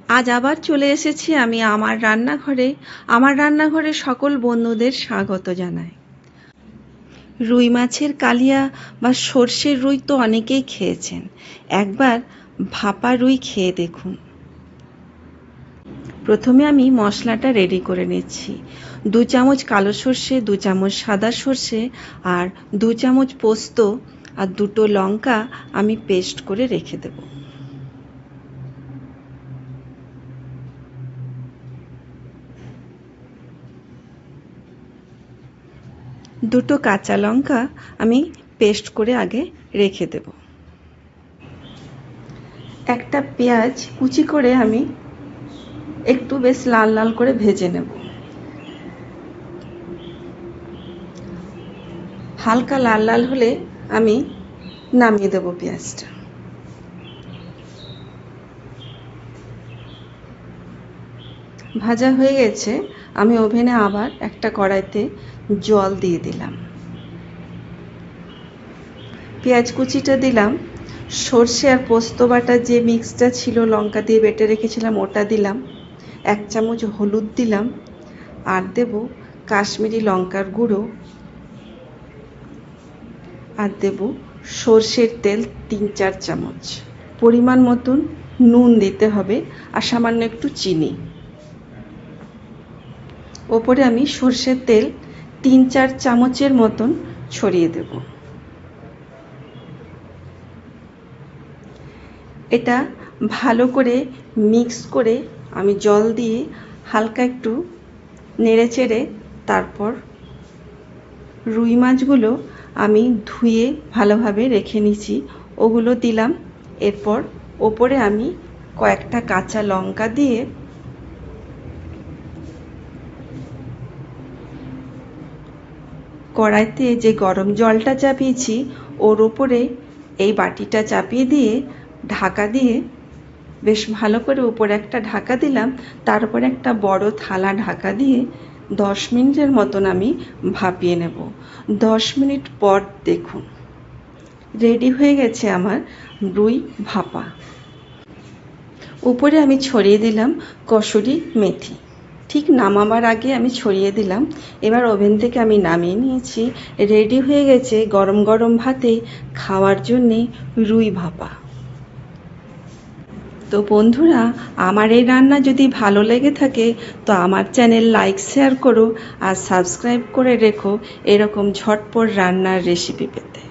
আজ আবার চলে এসেছি আমি আমার রান্নাঘরে। আমার রান্নাঘরে সকল বন্ধুদের স্বাগত জানাই। রুই মাছের কালিয়া বা সর্ষের রুই তো অনেকেই খেয়েছেন। একবার ভাপা রুই খেয়ে দেখুন। প্রথমে আমি মশলাটা রেডি করে নিচ্ছি। 2 চামচ কালো সর্ষে, 2 চামচ সাদা সর্ষে আর 2 চামচ পোস্ত আর 2টো লঙ্কা আমি পেস্ট করে রেখে দেব। দুটো কাঁচা লঙ্কা আমি পেস্ট করে আগে রেখে দেব। একটা পেঁয়াজ কুচি করে আমি একটু বেশ লাল লাল করে ভেজে নেব। হালকা লাল লাল হলে আমি নামিয়ে দেব পেঁয়াজটা। ভাজা হয়ে গেছে, আমি ওভেনে আবার একটা কড়াইতে জল দিয়ে দিলাম। পেঁয়াজ কুচিটা দিলাম, সর্ষে আর পোস্ত বাটা যে মিক্সটা ছিল লঙ্কা দিয়ে বেটে রেখেছিলাম ওটা দিলাম, 1 চামচ হলুদ দিলাম আর দেব কাশ্মীরি লঙ্কার গুঁড়ো আর দেব সর্ষের তেল 3-4 চামচ। পরিমাণ মতন নুন দিতে হবে আর সামান্য একটু চিনি। ওপরে আমি সর্ষের তেল 3-4 চামচের মতন ছড়িয়ে দেব। এটা ভালো করে মিক্স করে আমি জল দিয়ে হালকা একটু নেড়েচেড়ে তারপর রুই মাছগুলো আমি ধুয়ে ভালোভাবে রেখে নিয়েছি ওগুলো দিলাম। এরপর ওপরে আমি কয়েকটা কাঁচা লঙ্কা দিয়ে কড়াইতে যে গরম জলটা চাপিয়েছি ওর ওপরে এই বাটিটা চাপিয়ে দিয়ে ঢাকা দিয়ে বেশ ভালো করে উপরে একটা ঢাকা দিলাম, তারপরে একটা বড় থালা ঢাকা দিয়ে 10 মিনিটের মতন আমি ভাপিয়ে নেব। 10 মিনিট পর দেখুন রেডি হয়ে গেছে আমার রুই ভাপা। উপরে আমি ছড়িয়ে দিলাম কসুরি মেথি, ঠিক নামাবার আগে আমি ছড়িয়ে দিলাম। এবার ওভেন থেকে আমি নামিয়ে নিয়েছি। রেডি হয়ে গেছে গরম গরম ভাতে খাওয়ার জন্যে রুই ভাপা। তো বন্ধুরা, আমার এই রান্না যদি ভালো লেগে থাকে তো আমার চ্যানেল লাইক শেয়ার করো আর সাবস্ক্রাইব করে রেখো এরকম ঝটপট রান্নার রেসিপি পেতে।